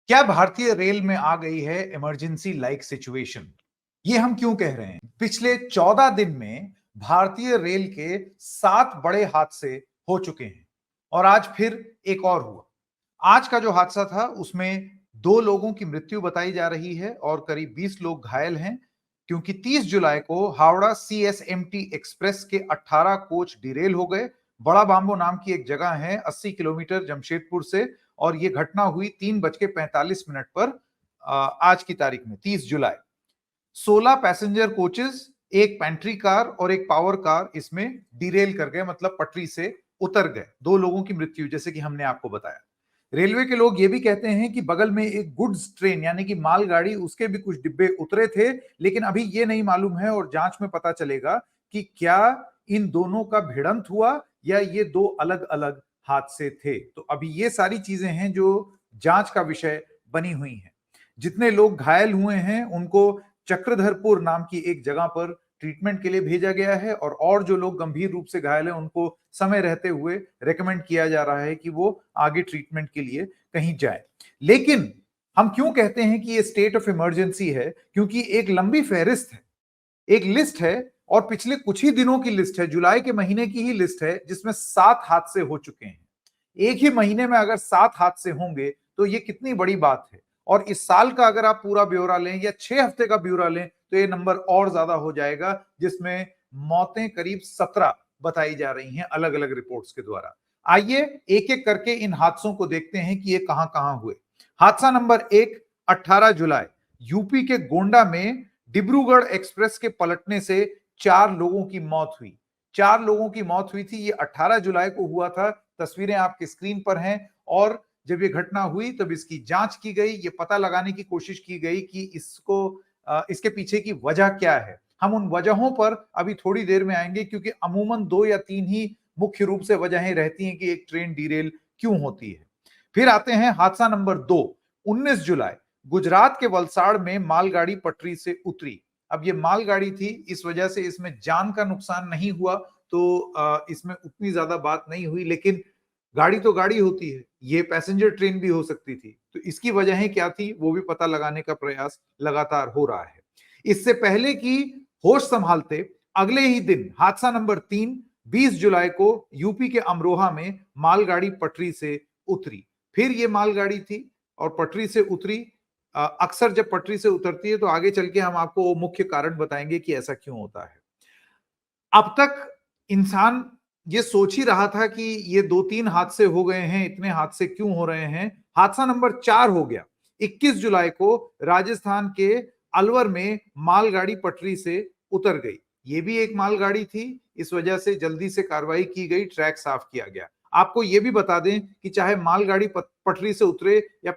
क्या भारतीय रेल में आ गई है इमरजेंसी लाइक सिचुएशन? ये हम क्यों कह रहे हैं? पिछले 14 दिन में भारतीय रेल के 7 बड़े हादसे हो चुके हैं और आज फिर एक और हुआ। आज का जो हादसा था उसमें 2 लोगों की मृत्यु बताई जा रही है और करीब 20 लोग घायल हैं, क्योंकि 30 जुलाई को हावड़ा सीएसएमटी एक्सप्रेस के 18 कोच डिरेल हो गए। बड़ा बांबो नाम की एक जगह है 80 किलोमीटर जमशेदपुर से, और ये घटना हुई 3:45 पर आज की तारीख में 30 जुलाई। 16 पैसेंजर कोचेस, एक पेंट्री कार और एक पावर कार इसमें डिरेल कर गए, मतलब पटरी से उतर गए। 2 लोगों की मृत्यु, जैसे कि हमने आपको बताया। रेलवे के लोग ये भी कहते हैं कि बगल में एक गुड्स ट्रेन यानी कि मालगाड़ी, उसके भी कुछ डिब्बे उतरे थे, लेकिन अभी ये नहीं मालूम है और जांच में पता चलेगा कि क्या इन दोनों का भिड़ंत हुआ या ये 2 अलग-अलग हादसे थे। तो अभी ये सारी चीजें हैं जो जांच का विषय बनी हुई हैं। जितने लोग घायल हुए हैं उनको चक्रधरपुर नाम की एक जगह पर ट्रीटमेंट के लिए भेजा गया है, और जो लोग गंभीर रूप से घायल हैं उनको समय रहते हुए रेकमेंड किया जा रहा है कि वो आगे ट्रीटमेंट के लिए कहीं जाए। लेकिन हम क्यों कहते हैं कि ये स्टेट ऑफ इमरजेंसी है? क्योंकि एक लंबी फहरिस्त है, एक लिस्ट है, और पिछले कुछ ही दिनों की लिस्ट है, जुलाई के महीने की ही लिस्ट है, जिसमें 7 हादसे हो चुके हैं। एक ही महीने में अगर 7 हादसे होंगे तो ये कितनी बड़ी बात है। और इस साल का अगर आप पूरा ब्यौरा लें या 6 हफ्ते का ब्यौरा लें तो ये नंबर और ज्यादा हो जाएगा, जिसमें मौतें करीब 17 बताई जा रही हैं अलग अलग रिपोर्ट्स के द्वारा। आइए एक एक करके इन हादसों को देखते हैं कि ये कहां कहां हुए। हादसा नंबर 1, 18 जुलाई, यूपी के गोंडा में डिब्रूगढ़ एक्सप्रेस के पलटने से 4 लोगों की मौत हुई। 4 लोगों की मौत हुई थी। ये 18 जुलाई को हुआ था। तस्वीरें आपकी स्क्रीन पर हैं। और जब ये घटना हुई तब इसकी जांच की गई, ये पता लगाने की कोशिश की गई कि इसके पीछे की वजह क्या है। हम उन वजहों पर अभी थोड़ी देर में आएंगे, क्योंकि अमूमन 2 या 3 ही मुख्य रूप से वजहें रहती हैं कि एक ट्रेन डिरेल क्यों होती है। फिर आते हैं हादसा नंबर 2, 19 जुलाई, गुजरात के वलसाड़ में मालगाड़ी पटरी से उतरी। अब ये मालगाड़ी थी, इस वजह से इसमें जान का नुकसान नहीं हुआ, तो इसमें उतनी ज्यादा बात नहीं हुई। लेकिन गाड़ी तो गाड़ी होती है, ये पैसेंजर ट्रेन भी हो सकती थी, तो इसकी वजहें क्या थी वो भी पता लगाने का प्रयास लगातार हो रहा है। इससे पहले कि होश संभालते अगले ही दिन हादसा नंबर 3, 20 जुलाई को यूपी के अमरोहा में मालगाड़ी पटरी से उतरी। फिर ये मालगाड़ी थी और पटरी से उतरी। अक्सर जब पटरी से उतरती है तो आगे चल के हम आपको मुख्य कारण बताएंगे कि ऐसा क्यों होता है। अब तक इंसान ये सोच ही रहा था कि ये 2-3 हादसे हो गए हैं, इतने हादसे क्यों हो रहे हैं। हादसा नंबर 4 हो गया 21 जुलाई को, राजस्थान के अलवर में मालगाड़ी पटरी से उतर गई। ये भी एक मालगाड़ी थी, इस वजह से जल्दी से कार्रवाई की गई, ट्रैक साफ किया गया। आपको ये भी बता दें कि चाहे मालगाड़ी पटरी से उतरे या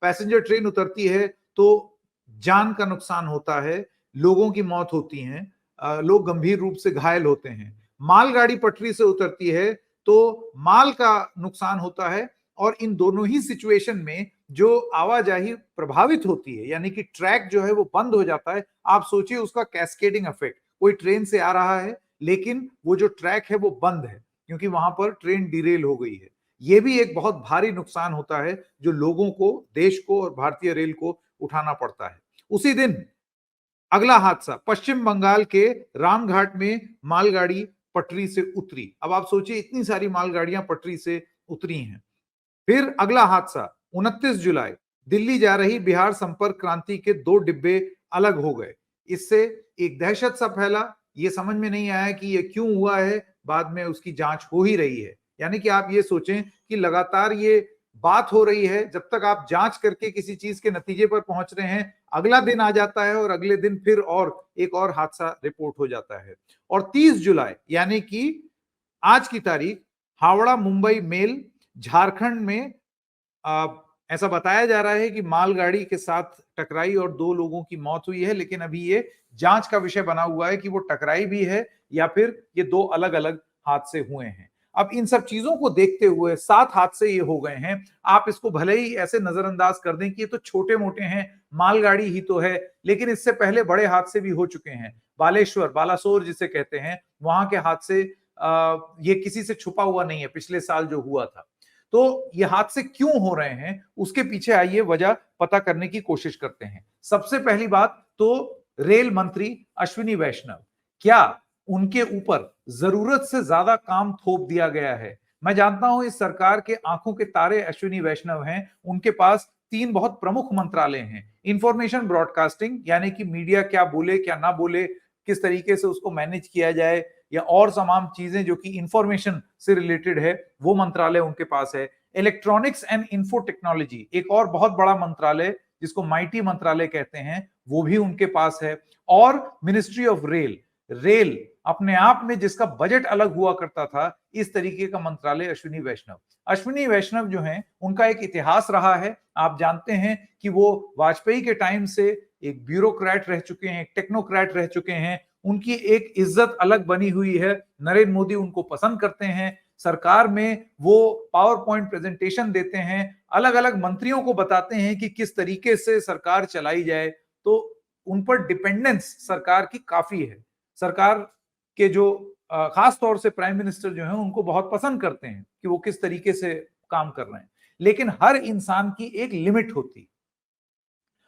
पैसेंजर ट्रेन उतरती है तो जान का नुकसान होता है, लोगों की मौत होती है, लोग गंभीर रूप से घायल होते हैं। मालगाड़ी पटरी से उतरती है तो माल का नुकसान होता है, और इन दोनों ही सिचुएशन में जो आवाजाही प्रभावित होती है, यानी कि ट्रैक जो है वो बंद हो जाता है। आप सोचिए उसका कैस्केडिंग इफेक्ट, कोई ट्रेन से आ रहा है लेकिन वो जो ट्रैक है वो बंद है क्योंकि वहां पर ट्रेन डिरेल हो गई है। ये भी एक बहुत भारी नुकसान होता है जो लोगों को, देश को और भारतीय रेल को उठाना पड़ता है। उसी दिन अगला हादसा, पश्चिम बंगाल के रामघाट में मालगाड़ी पटरी से उतरी। अब आप सोचिए इतनी सारी मालगाड़ियां पटरी से उतरी हैं। फिर अगला हादसा 29 जुलाई, दिल्ली जा रही बिहार संपर्क क्रांति के 2 डिब्बे अलग हो गए। इससे एक दहशत सा फैला, ये समझ में नहीं आया कि ये क्यों हुआ है। बाद में उसकी जांच हो ही रही है। यानी कि आप ये सोचें कि लगातार ये बात हो रही है, जब तक आप जांच करके किसी चीज के नतीजे पर पहुंच रहे हैं, अगला दिन आ जाता है और अगले दिन फिर और एक और हादसा रिपोर्ट हो जाता है। और 30 जुलाई यानी कि आज की तारीख, हावड़ा मुंबई मेल झारखंड में ऐसा बताया जा रहा है कि मालगाड़ी के साथ टकराई और 2 लोगों की मौत हुई है, लेकिन अभी ये जांच का विषय बना हुआ है कि वो टकराई भी है या फिर ये 2 अलग अलग हादसे हुए हैं। अब इन सब चीजों को देखते हुए 7 हादसे ये हो गए हैं। आप इसको भले ही ऐसे नजरअंदाज कर दें कि ये तो छोटे मोटे हैं, मालगाड़ी ही तो है, लेकिन इससे पहले बड़े हादसे भी हो चुके हैं। बालेश्वर, बालासोर जिसे कहते हैं, वहां के हादसे, ये किसी से छुपा हुआ नहीं है, पिछले साल जो हुआ था। तो ये हादसे क्यों हो रहे हैं, उसके पीछे आइए वजह पता करने की कोशिश करते हैं। सबसे पहली बात तो रेल मंत्री अश्विनी वैष्णव, क्या उनके ऊपर जरूरत से ज्यादा काम थोप दिया गया है? मैं जानता हूं इस सरकार के आंखों के तारे अश्विनी वैष्णव हैं, उनके पास 3 बहुत प्रमुख मंत्रालय हैं। इंफॉर्मेशन ब्रॉडकास्टिंग, यानी कि मीडिया क्या बोले क्या ना बोले, किस तरीके से उसको मैनेज किया जाए, या और तमाम चीजें जो कि इंफॉर्मेशन से रिलेटेड है, वो मंत्रालय उनके पास है। इलेक्ट्रॉनिक्स एंड इंफो टेक्नोलॉजी, एक और बहुत बड़ा मंत्रालय जिसको माइटी मंत्रालय कहते हैं, वो भी उनके पास है। और मिनिस्ट्री ऑफ रेल, रेल अपने आप में जिसका बजट अलग हुआ करता था, इस तरीके का मंत्रालय अश्विनी वैष्णव। अश्विनी वैष्णव जो हैं, उनका एक इतिहास रहा है। आप जानते हैं कि वो वाजपेयी के टाइम से एक ब्यूरोक्रेट रह चुके हैं, एक टेक्नोक्रेट रह चुके हैं। उनकी एक इज्जत अलग बनी हुई है, नरेंद्र मोदी उनको पसंद करते हैं। सरकार में वो पावर पॉइंट प्रेजेंटेशन देते हैं, अलग अलग मंत्रियों को बताते हैं कि किस तरीके से सरकार चलाई जाए। तो उन पर डिपेंडेंस सरकार की काफी है। सरकार के जो खास तौर से प्राइम मिनिस्टर जो हैं, उनको बहुत पसंद करते हैं कि वो किस तरीके से काम कर रहे हैं। लेकिन हर इंसान की एक लिमिट होती है।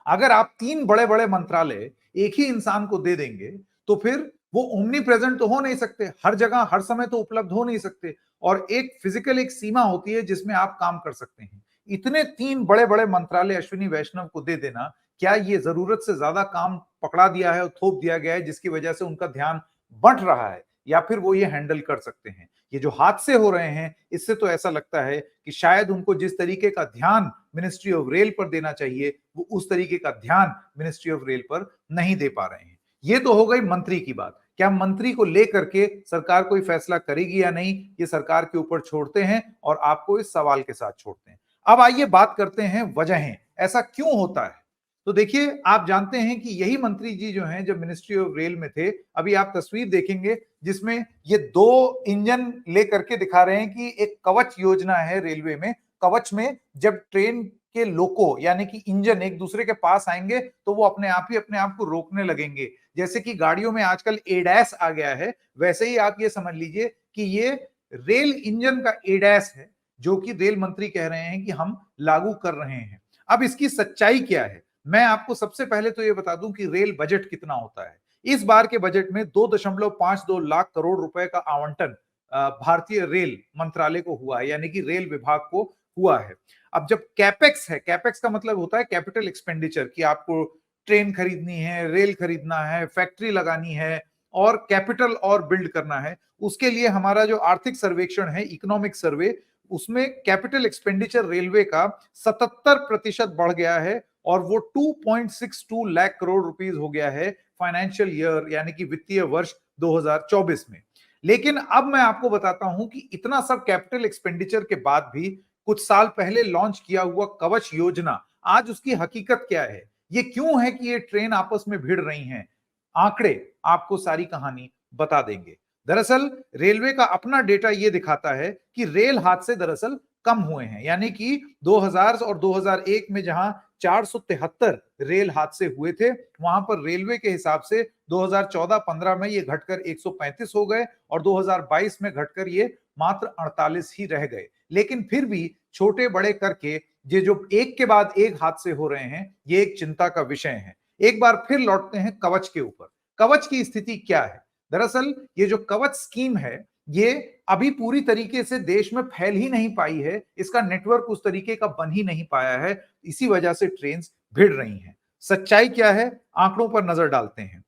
अगर आप 3 बड़े बड़े मंत्रालय एक ही इंसान को दे देंगे, तो फिर वो ओमनी प्रेजेंट तो हो नहीं सकते, हर जगह हर समय तो उपलब्ध हो नहीं सकते, और एक फिजिकल एक सीमा होती है जिसमें आप काम कर सकते हैं। इतने 3 बड़े बड़े मंत्रालय अश्विनी वैष्णव को दे देना, क्या ये जरूरत से ज्यादा काम पकड़ा दिया है और थोप दिया गया है, जिसकी वजह से उनका ध्यान बंट रहा है, या फिर वो ये हैंडल कर सकते हैं? ये जो हादसे हो रहे हैं, इससे तो ऐसा लगता है कि शायद उनको जिस तरीके का ध्यान मिनिस्ट्री ऑफ रेल पर देना चाहिए, वो उस तरीके का ध्यान मिनिस्ट्री ऑफ रेल पर नहीं दे पा रहे हैं। ये तो हो गई मंत्री की बात। क्या मंत्री को लेकर के सरकार कोई फैसला करेगी या नहीं, ये सरकार के ऊपर छोड़ते हैं और आपको इस सवाल के साथ छोड़ते हैं। अब आइए बात करते हैं वजहें, ऐसा क्यों होता है। तो देखिए, आप जानते हैं कि यही मंत्री जी जो हैं, जब मिनिस्ट्री ऑफ रेल में थे, अभी आप तस्वीर देखेंगे जिसमें ये 2 इंजन लेकर के दिखा रहे हैं कि एक कवच योजना है रेलवे में। कवच में जब ट्रेन के लोको यानी कि इंजन एक दूसरे के पास आएंगे, तो वो अपने आप ही अपने आप को रोकने लगेंगे। जैसे कि गाड़ियों में आजकल एडैस आ गया है, वैसे ही आप ये समझ लीजिए कि ये रेल इंजन का एडैस है, जो कि रेल मंत्री कह रहे हैं कि हम लागू कर रहे हैं। अब इसकी सच्चाई क्या है, मैं आपको सबसे पहले तो ये बता दूं कि रेल बजट कितना होता है। इस बार के बजट में 2.52 लाख करोड़ रुपए का आवंटन भारतीय रेल मंत्रालय को हुआ है, यानी कि रेल विभाग को हुआ है। अब जब कैपेक्स है, कैपेक्स का मतलब होता है कैपिटल एक्सपेंडिचर, कि आपको ट्रेन खरीदनी है, रेल खरीदना है, फैक्ट्री लगानी है, और कैपिटल और बिल्ड करना है। उसके लिए हमारा जो आर्थिक सर्वेक्षण है, इकोनॉमिक सर्वे, उसमें कैपिटल एक्सपेंडिचर रेलवे का 77% बढ़ गया है, और वो 2.62 लाख करोड़ रुपीस हो गया है फाइनेंशियल ईयर, यानी कि वित्तीय वर्ष 2024 में। लेकिन अब मैं आपको बताता हूं कि इतना सब कैपिटल एक्सपेंडिचर के बाद भी कुछ साल पहले लॉन्च किया हुआ कवच योजना, आज उसकी हकीकत क्या है? ये क्यों है कि ये ट्रेन आपस में भिड़ रही हैं? आंकड़े आपको सारी कहानी बता देंगे। दरअसल रेलवे का अपना डेटा ये दिखाता है कि रेल हादसे दरअसल कम हुए हैं, यानी कि 2000 और 2001 में जहां 473 रेल हादसे हुए थे, वहां पर रेलवे के हिसाब से 2014-15 में ये घटकर 135 हो गए, और 2022 में घटकर ये मात्र 48 ही रह गए। लेकिन फिर भी छोटे बड़े करके ये जो एक के बाद एक हादसे हो रहे हैं, ये एक चिंता का विषय है। एक बार फिर लौटते हैं कवच के ऊपर। कवच की स्थिति क्या है? दरअसल ये जो कवच स्कीम है, ये अभी पूरी तरीके से देश में फैल ही नहीं पाई है, इसका नेटवर्क उस तरीके का बन ही नहीं पाया है, इसी वजह से ट्रेन भिड़ रही हैं। सच्चाई क्या है, आंकड़ों पर नजर डालते हैं।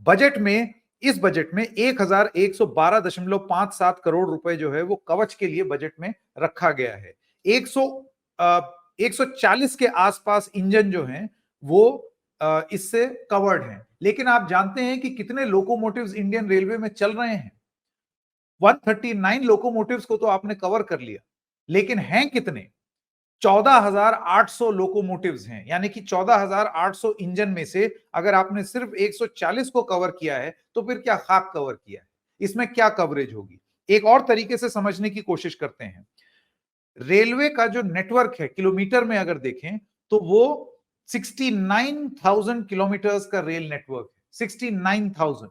बजट में, इस बजट में 1112.57 करोड़ रुपए जो है वो कवच के लिए बजट में रखा गया है। 140 के आसपास इंजन जो हैं वो इससे कवर्ड हैं। लेकिन आप जानते हैं कि कितने लोकोमोटिव्स इंडियन रेलवे में चल रहे हैं? 139 लोकोमोटिव्स को तो आपने कवर कर लिया, लेकिन हैं कितने? 14,800 लोकोमोटिव्स हैं, यानी कि 14,800 इंजन में से अगर आपने सिर्फ 140 को कवर किया है, तो फिर क्या खाक कवर किया है? इसमें क्या कवरेज होगी? एक और तरीके से समझने की कोशिश करते हैं। रेलवे का जो नेटवर्क है, किलोमीटर में अगर देखें, तो वो 69,000 किलोमीटर्स का रेल नेटवर्क है, 69,000।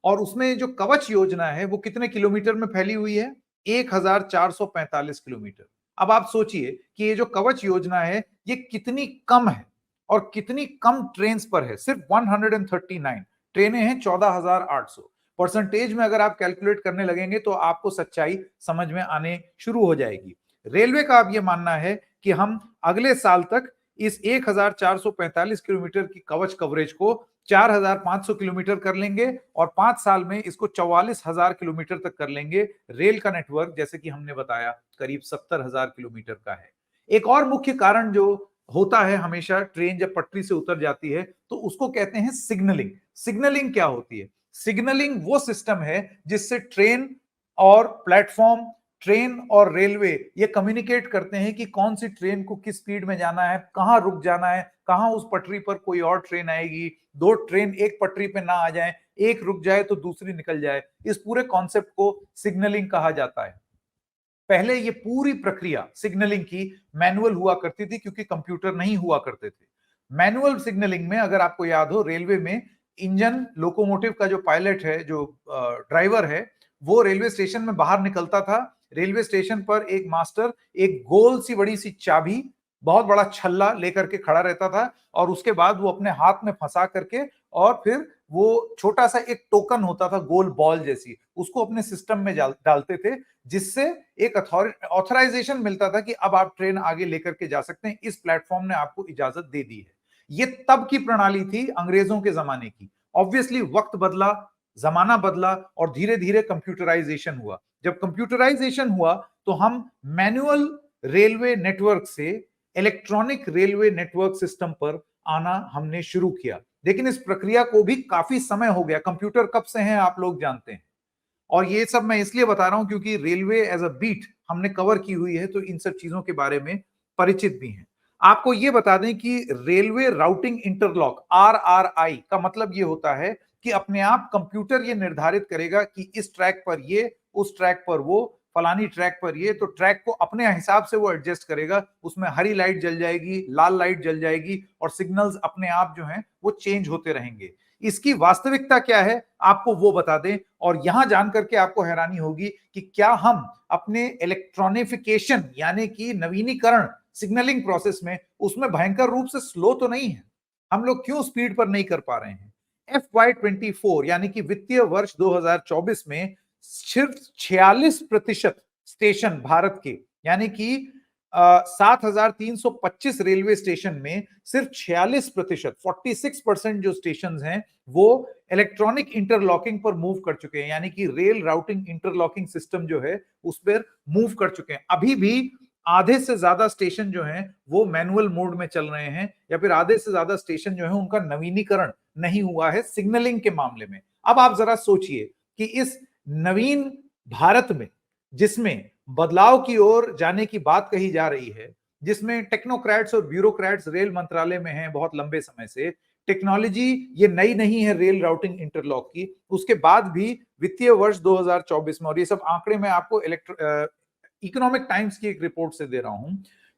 और उसमें जो कवच योजना है वो कितने किलोमीटर में फैली हुई है? 1,445 किलोमीटर। अब आप सोचिए कि ये जो कवच योजना है ये कितनी कम है और कितनी कम ट्रेन पर है। सिर्फ 139 ट्रेनें हैं, 14,800। परसेंटेज में अगर आप कैलकुलेट करने लगेंगे तो आपको सच्चाई समझ में आने शुरू हो जाएगी। रेलवे का अब यह मानना है कि हम अगले साल तक इस 1,445 किलोमीटर की कवच कवरेज को 4,500 किलोमीटर कर लेंगे और 5 साल में इसको 44,000 किलोमीटर तक कर लेंगे। रेल का नेटवर्क जैसे कि हमने बताया करीब 70,000 किलोमीटर का है। एक और मुख्य कारण जो होता है हमेशा ट्रेन जब पटरी से उतर जाती है तो उसको कहते हैं सिग्नलिंग। सिग्नलिंग क्या होती है? सिग्नलिंग वो सिस्टम है जिससे ट्रेन और प्लेटफॉर्म, ट्रेन और रेलवे ये कम्युनिकेट करते हैं कि कौन सी ट्रेन को किस स्पीड में जाना है, कहां रुक जाना है, कहां उस पटरी पर कोई और ट्रेन आएगी, दो ट्रेन एक पटरी पे ना आ जाए, एक रुक जाए तो दूसरी निकल जाए। इस पूरे कॉन्सेप्ट को सिग्नलिंग कहा जाता है। पहले ये पूरी प्रक्रिया सिग्नलिंग की मैनुअल हुआ करती थी क्योंकि कंप्यूटर नहीं हुआ करते थे। मैनुअल सिग्नलिंग में अगर आपको याद हो, रेलवे में इंजन लोकोमोटिव का जो पायलट है, जो ड्राइवर है, वो रेलवे स्टेशन में बाहर निकलता था। रेलवे स्टेशन पर एक मास्टर एक गोल सी बड़ी सी चाबी, बहुत बड़ा छल्ला लेकर के खड़ा रहता था और उसके बाद वो अपने हाथ में फंसा करके और फिर वो छोटा सा एक टोकन होता था गोल बॉल जैसी, उसको अपने सिस्टम में डालते थे, जिससे एक ऑथराइजेशन मिलता था कि अब आप ट्रेन आगे लेकर के जा सकते हैं, इस प्लेटफॉर्म ने आपको इजाजत दे दी है। ये तब की प्रणाली थी अंग्रेजों के जमाने की। ऑब्वियसली वक्त बदला, जमाना बदला और धीरे धीरे कंप्यूटराइजेशन हुआ। जब कंप्यूटराइजेशन हुआ तो हम मैनुअल रेलवे नेटवर्क से इलेक्ट्रॉनिक रेलवे नेटवर्क सिस्टम पर आना हमने शुरू किया। लेकिन इस प्रक्रिया को भी काफी समय हो गया। कंप्यूटर कब से हैं आप लोग जानते हैं, और ये सब मैं इसलिए बता रहा हूं क्योंकि रेलवे एज अ बीट हमने कवर की हुई है तो इन सब चीजों के बारे में परिचित भी हैं। आपको ये बता दें कि रेलवे राउटिंग इंटरलॉक RRI का मतलब ये होता है कि अपने आप कंप्यूटर ये निर्धारित करेगा कि इस ट्रैक पर ये, उस ट्रैक पर वो, फलानी ट्रैक पर ये, तो ट्रैक को अपने हिसाब से वो एडजस्ट करेगा। उसमें हरी लाइट जल जाएगी, लाल लाइट जल जाएगी और सिग्नल्स अपने आप जो हैं वो चेंज होते रहेंगे। इसकी वास्तविकता क्या है आपको वो बता दें, और यहां जान करके आपको हैरानी होगी कि क्या हम अपने इलेक्ट्रॉनिफिकेशन यानी कि नवीनीकरण सिग्नलिंग प्रोसेस में उसमें भयंकर रूप से स्लो तो नहीं है। हम लोग क्यों स्पीड पर नहीं कर पा रहे हैं? FY24 यानी कि वित्तीय वर्ष 2024 में सिर्फ 46% स्टेशन भारत के, यानी कि 7,325 रेलवे स्टेशन में सिर्फ 46%, 46% जो स्टेशन हैं वो इलेक्ट्रॉनिक इंटरलॉकिंग पर मूव कर चुके हैं, यानी कि रेल राउटिंग इंटरलॉकिंग सिस्टम जो है उस पर मूव कर चुके हैं। अभी भी आधे से ज्यादा स्टेशन जो हैं वो मैनुअल मोड में चल रहे हैं, या फिर आधे से ज्यादा स्टेशन जो है उनका नवीनीकरण नहीं हुआ है सिग्नलिंग के मामले में। अब आप जरा सोचिए कि इस नवीन भारत में, जिसमें बदलाव की ओर जाने की बात कही जा रही है, जिसमें टेक्नोक्रेट्स और ब्यूरोक्रेट्स रेल मंत्रालय में हैं बहुत लंबे समय से, टेक्नोलॉजी ये नई नहीं है रेल राउटिंग इंटरलॉक की, उसके बाद भी वित्तीय वर्ष 2024 में, और ये सब आंकड़े मैं आपको इकोनॉमिक टाइम्स की एक रिपोर्ट से दे रहा हूं,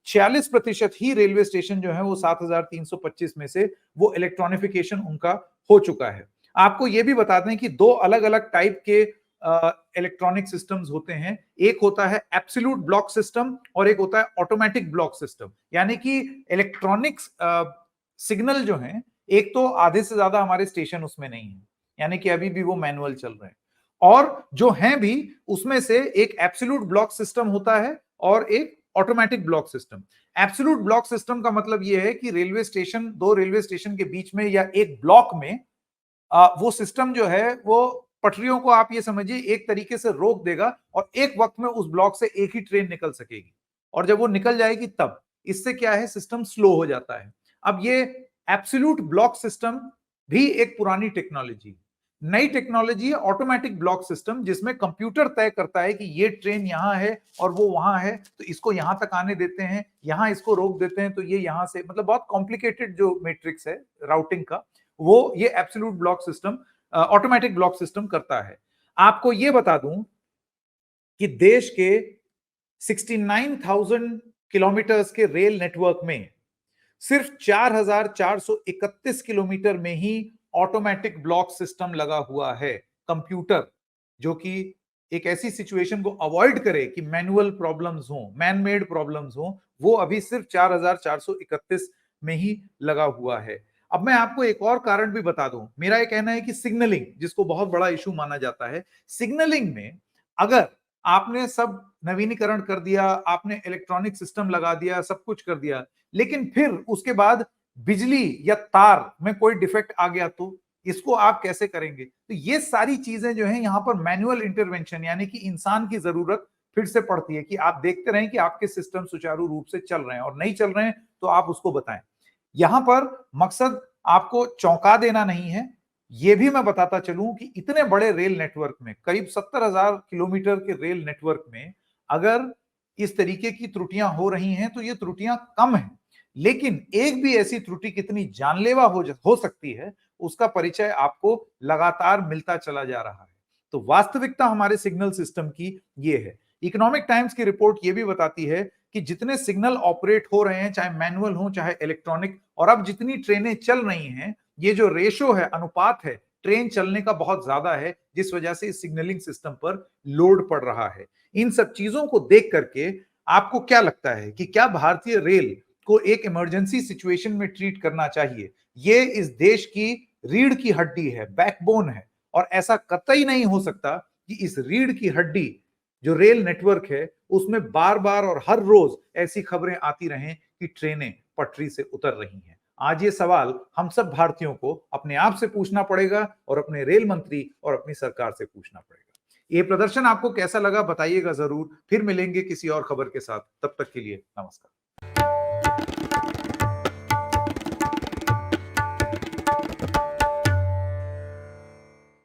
46% ही रेलवे स्टेशन जो है वो 7,325 में से वो इलेक्ट्रॉनिफिकेशन उनका हो चुका है। आपको ये भी बता दें कि दो अलग अलग टाइप के इलेक्ट्रॉनिक सिस्टम्स होते हैं। एक होता है एब्सोल्यूट ब्लॉक सिस्टम और एक होता है ऑटोमेटिक ब्लॉक सिस्टम। यानी कि इलेक्ट्रॉनिक्स सिग्नल जो हैं, एक तो आधे से ज्यादा हमारे स्टेशन उसमें नहीं है, यानी कि अभी भी वो मैनुअल चल रहे हैं, और जो हैं भी उसमें से एक एब्सोल्यूट ब्लॉक सिस्टम होता है और एक automatic block system. Absolute block system का मतलब यह है कि रेलवे स्टेशन, दो रेलवे स्टेशन के बीच में या एक ब्लॉक में वो सिस्टम जो है वो पटरियों को आप ये समझिए एक तरीके से रोक देगा और एक वक्त में उस ब्लॉक से एक ही ट्रेन निकल सकेगी, और जब वो निकल जाएगी तब इससे क्या है, सिस्टम स्लो हो जाता है। अब ये एब्सोल्यूट ब्लॉक सिस्टम भी एक पुरानी टेक्नोलॉजी, नई टेक्नोलॉजी है ऑटोमेटिक ब्लॉक सिस्टम, जिसमें कंप्यूटर तय करता है कि ये ट्रेन यहां है और वो वहां है, तो इसको यहां तक आने देते हैं, यहां इसको रोक देते हैं, तो ये यहां से, मतलब बहुत कॉम्प्लिकेटेड जो मैट्रिक्स है राउटिंग का, वो ये absolute block system, automatic block system करता है। आपको ये बता दूं कि देश के 69,000 किलोमीटर्स के रेल नेटवर्क में सिर्फ 4,431 किलोमीटर में ही ऑटोमेटिक ब्लॉक सिस्टम लगा हुआ है, कंप्यूटर जो कि एक ऐसी सिचुएशन को अवॉइड करे कि मैनुअल प्रॉब्लम्स हो, मैन मेड प्रॉब्लम्स हो, वो अभी सिर्फ 4431 में ही लगा हुआ है। अब मैं आपको एक और कारण भी बता दूं। मेरा यह कहना है कि सिग्नलिंग, जिसको बहुत बड़ा इशू माना जाता है, सिग्नलिंग में अगर आपने सब नवीनीकरण कर दिया, आपने इलेक्ट्रॉनिक सिस्टम लगा दिया, सब कुछ कर दिया, लेकिन फिर उसके बाद बिजली या तार में कोई डिफेक्ट आ गया तो इसको आप कैसे करेंगे? तो ये सारी चीजें जो है यहां पर मैनुअल इंटरवेंशन यानी कि इंसान की जरूरत फिर से पड़ती है कि आप देखते रहें कि आपके सिस्टम सुचारू रूप से चल रहे हैं, और नहीं चल रहे हैं तो आप उसको बताएं। यहां पर मकसद आपको चौंका देना नहीं है, यह भी मैं बताता चलूं कि इतने बड़े रेल नेटवर्क में, करीब 70,000 किलोमीटर के रेल नेटवर्क में अगर इस तरीके की त्रुटियां हो रही हैं तो ये त्रुटियां कम हैं, लेकिन एक भी ऐसी त्रुटि कितनी जानलेवा हो सकती है उसका परिचय आपको लगातार मिलता चला जा रहा है। तो वास्तविकता हमारे सिग्नल सिस्टम की ये है। इकोनॉमिक टाइम्स की रिपोर्ट ये भी बताती है कि जितने सिग्नल ऑपरेट हो रहे हैं, चाहे मैनुअल हो चाहे इलेक्ट्रॉनिक, और अब जितनी ट्रेनें चल रही हैं, ये जो रेशो है, अनुपात है ट्रेन चलने का, बहुत ज्यादा है, जिस वजह से इस सिग्नलिंग सिस्टम पर लोड पड़ रहा है। इन सब चीजों को देख करके आपको क्या लगता है कि क्या भारतीय रेल को एक इमरजेंसी सिचुएशन में ट्रीट करना चाहिए? ये इस देश की रीढ़ की हड्डी है, बैकबोन है, और ऐसा कतई नहीं हो सकता कि इस रीढ़ की हड्डी जो रेल नेटवर्क है उसमें बार बार और हर रोज ऐसी खबरें आती रहें कि ट्रेनें पटरी से उतर रही हैं। आज ये सवाल हम सब भारतीयों को अपने आप से पूछना पड़ेगा और अपने रेल मंत्री और अपनी सरकार से पूछना पड़ेगा। ये प्रदर्शन आपको कैसा लगा बताइएगा जरूर। फिर मिलेंगे किसी और खबर के साथ, तब तक के लिए नमस्कार।